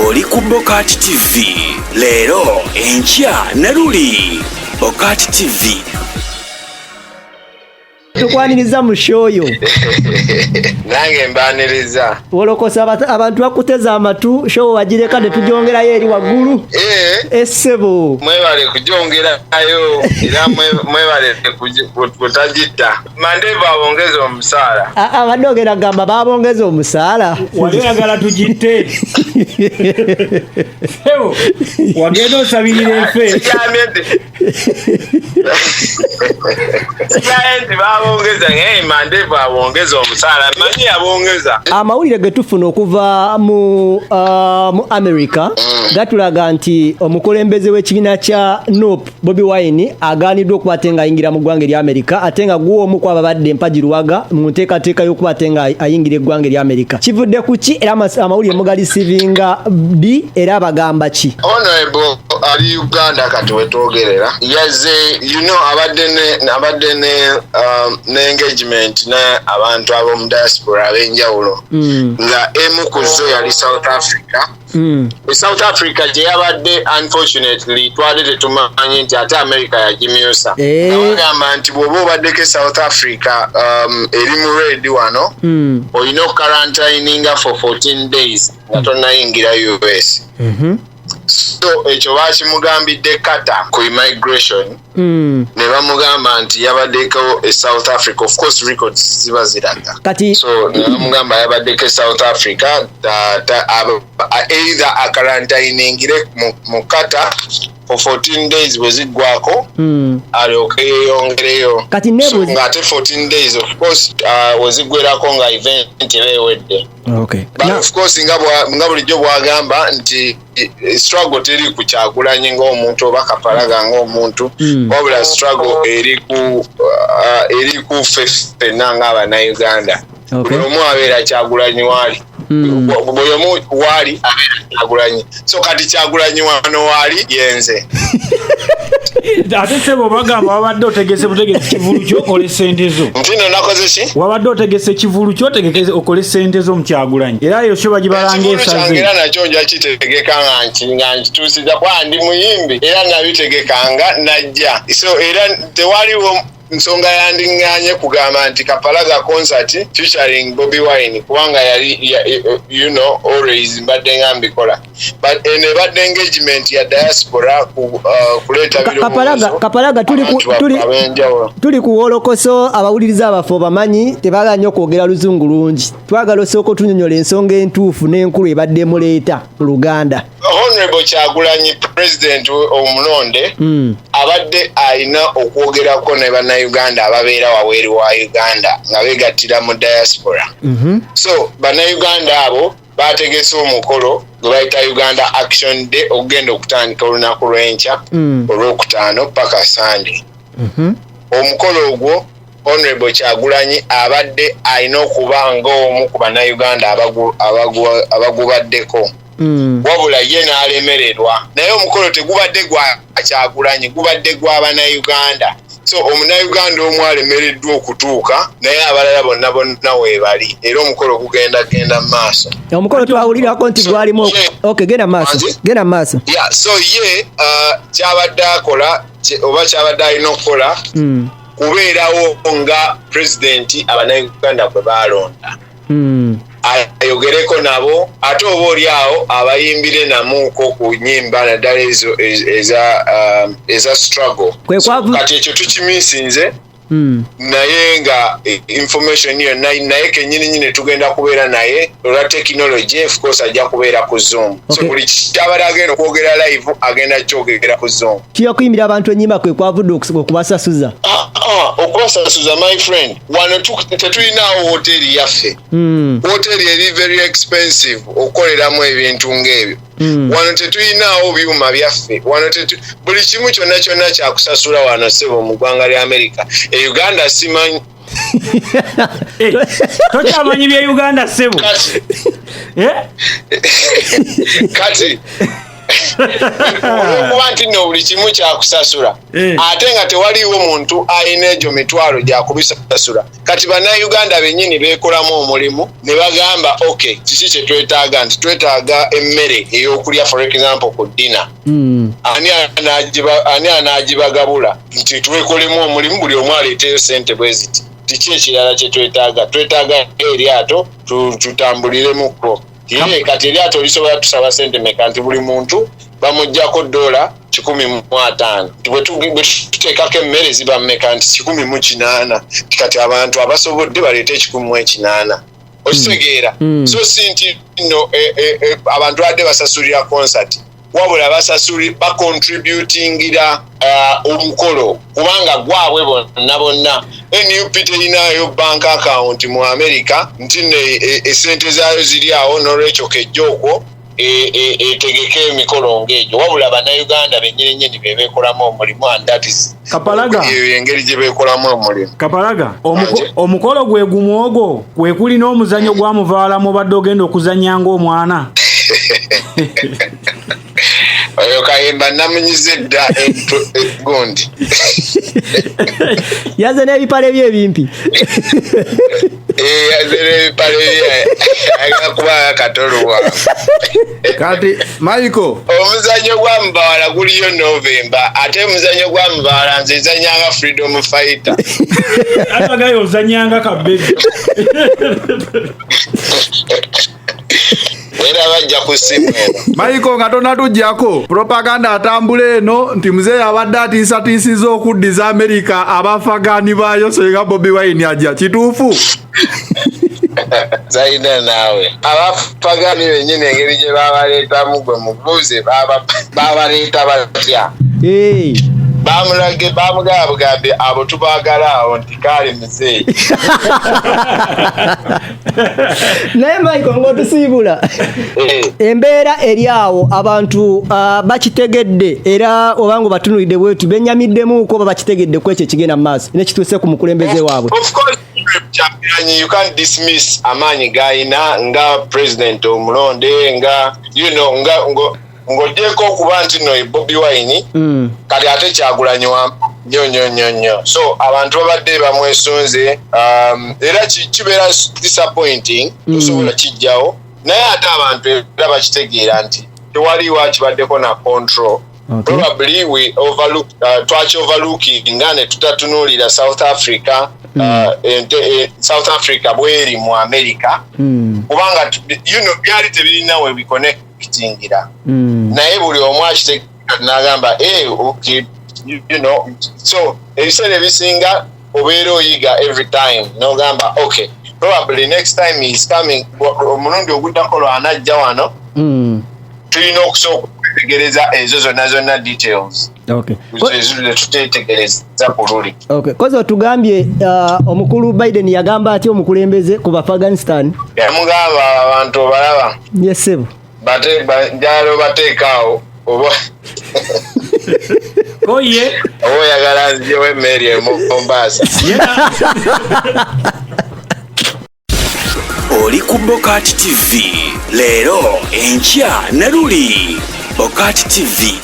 oli ku Bokati TV. Leero enkya ne luli Bokati TV. Tukwaniriza mu shoyo. Nange mbaniriza. Wolokosa abantu bakuteza amatu show wagireka ne tujongerayo eri waggulu. Essebo. Mwebale kujongerayo era mwebale kutajita. Mandeva abongeza omusaala. Abadogera gamba babongeza omusaala. Wali agala tujitte. Sebo. Wagendo sabirire efe. Abongeza Mandeva abongeza omusaala manyi abongeza. Amawulire getufuna okuva mu America gatulaga nti omukulembeze w'ekibiina kya NUP Bobi Wine agaaniddwa okubatenga ayingira mu ggwanga erya America ate nga gwo omu ku ababadde mpajiruwaga mu nteekateeka y'okubatenga ayingira eggwanga erya America. Kivudde ku ki era amawulire mugalisivinga bi era abagamba ki? Honorable ali Uganda kati wetwogerera yaze abadde ne engagement na abantu ab'omu diaspora ab'enjawulo nga emu ku zo yali South Africa. South Africa gye yabadde unfortunately twali tetumanyi nti ate America yagimyusa. Bagamba nti bw'oba obaddeko South Africa eri mu red wano olina okukarantininga for 14 days nga tonnayingira US. So ekyo bakimugambidde kata ku immigration ne bamugamba nti yabaddeko South Africa. Of course records ziba ziraga kati so ne bamugamba yabaddeko South Africa either akarantiningire mu kata for 14 days bweziggwako alyoke yeyongereyo kati nebo nga ate 14 days of course weziggwerako nga event ewedde. Okay. But of course nga bulijjo bwagamba nti struggle teri ku Kyagulanyi ng'omuntu oba Kapalaga ng'omuntu wabula struggle eri ku ffenna ng'Abannayuganda. Buli omu abeera Kyagulanyi waali buli omu waali abeera Kyagulanyi so kati Kyagulanyi wano waali yenze. Ate sebo bagamba wabadde otegese butegese kivulu kyo okole sente zo. Ntino nakoze ki? Wabadde otegese kivulu kyo otegekeze okole sente zo mu Kyagulanyi. Era yo kyo bagibalanga esaze. Era nakyo nja kitegeka nga nkituusiza kwa ndi muyimbi era nabitegekanga najja. So era tewaliwo nsonga yandinganye kugamba nti Kapalaga concert featuring Bobi Wine kubanga yali always mbadde ngambikola but nebadde engagement ya diaspora kuleta Kapalaga tuli ku wolokoso abawuliriza abafo bamanyi tebaganya okwogera luzungu lungi twagala osooka otunyonyola ensonga entuufu n'enkulu ebadde muleeta mu Luganda. Honorable Kyagulanyi president omulonde abadde alina okwogerako ne Bannayuganda ababeera waweeri wa Uganda nga beegattira mu diaspora. So Bannayuganda abo bategese omukolo gwe bayita Uganda Action Day okugenda okutandika olunaku lw'enkya olwokutaano paka Sunday. Omukolo ogwo Honorable Kyagulanyi abadde alina okuba ng'omu ku Bannayuganda abagubaddeko. Wabula ye n'alemererwa naye omukolo tegubadde gwa Kyagulanyi gubadde gw'Abannayuganda. So Omunnayuganda omu alemereddwa okutuuka naye abalala bonna weebali era omukolo genda mu maaso. Omukolo twawulirako nti gwalimu genda maaso. Yeah, so ye kyabadde akola oba kyabadde alina okukola kubeerawo nga pulezidenti Abannayuganda kwe baalonda. Ayogereko nabo ate oba oli awo abayimbire namuko ku nnyimba naddala ezo eza struggle. Kati ekyo tukimisinze naye nga information yo naye kennyini tugenda kubeera naye olwa technology of course ajja kubeera ku Zoom. So buli kyabadde agenda okwogera live agenda kyogera ku Zoom. Kiyakuyimbira abantu ennyimba kwe kwavudde okubasasuza. Okubasasuza my friend wano tetulinawo hoteri yaffe. Hoteri eri very expensive okukoleramu ebintu ng'ebyo. Wano tetulinawo byuma byaffe wano buli kimu kyonna kyakusasula wano sebo mu ggwanga lya America. Uganda simanyi tokyamanyi bya Uganda sebo kati olwokuba nti nno buli kimu kyakusasula ate nga tewaliwo muntu ayina egyo mitwalo gyakubisasula. Kati bannayuganda bennyini beekolamu omulimu ne bagamba okay, kiki kye twetaaga, nti twetaaga emmere ey'okulya for example ku ddina. Ani anaagibagabula nti twekolemu omulimu, buli omu aleeteyo ssente bwe ziti. Kiki ekirala kye twetaaga? Twetaaga eryato tutambuliremukko. Kati eryato lisobola tusaba ssente meka? Nti buli muntu bamuggyako $150. Bwe tuteekako emmere ziba mmeka? Nti $180. Kati abantu abasobodde baleete $180. Okitegeera? So si nti nno abantu badde basasulira concert, wabula bacontributingira omukolo, kubanga gwabwe bonna. NUP terinayo bank account mu America, nti esente zaayo ziri awo, n'olwekyo kejja okwo etegeke emikolo ng'egyo, wabula bannayuganda bennyini be beekolamu omulimu, and that is Kapalaga engeri gye beekolamu omulimu. Kapalaga omukolo gwe gumu ogwo kwe kuli n'omuzannyo gwamuvaala mubadde ogenda okuzannya ng'omwana. Oyo Kayemba namunyize dda egundi. Yaze n'ebipale bye ebimpi. Yaze n'ebipale bye agakuba akatolwa. Kati Michael, omuzannyo gwa Mubawala guliyo November, ate omuzannyo gwa Mubawala nze nzannyanga Freedom Fighter. Atagayo ozannyanga Kabebe. Era bajja ku ssimu eno. Michael nga tonatugyako propaganda atambula eno nti muzeeyi abadde atiisatiisiza okuddiza America abafagaani baayo senga Bobi Wine ajja. Kituufu? Zaina naawe abafagaani bennyini engeri gye babaleetamu gwe mubuuze babaleeta batya? Bamugambye abo tubaagala awo nti kaali muzeeyi. Naye Michael ng'otusiibula embeera eri awo abantu bakitegedde era obanga batunulidde bwetu bennyamiddemuuko oba bakitegedde ku ekyo ekigenda mu maaso nekituuse ku mukulembeze waabwe. Of course, you can't dismiss amaanyi g'ayina nga president omulonde nga ng'ogyeko okuba nti no Bobi Wine kati ate Kyagulanyi nnyo. So abantu babadde bamwesunze era kibeera disappointing, tosobola kijjawo, naye ate abantu era bakitegeera nti tewaliwo kibaddeko na control. Probably we overlook overlooking ne tutatunuulira South Africa South Africa bweri mu America kubanga byali tebirina we biconnectingira naye buli omu akitegeera n'agamba so ebiseera ebisinga obeera oyiga every time n'ogamba okay, probably next time he is coming, omulundi oguddako lwanajja wano tulina okusooka okutegereza ezo zonna details. Tutetegereza bululi. Kozi otugambye omukulu Biden yagamba ati omukulembeze ku Afghanistan yamugamba abantu balaba yesebo njalo bateekaawo oba oye oyagala nziwe Mary Mombasa. Oli ku Bokati TV leero enkya ne luli. Bokati TV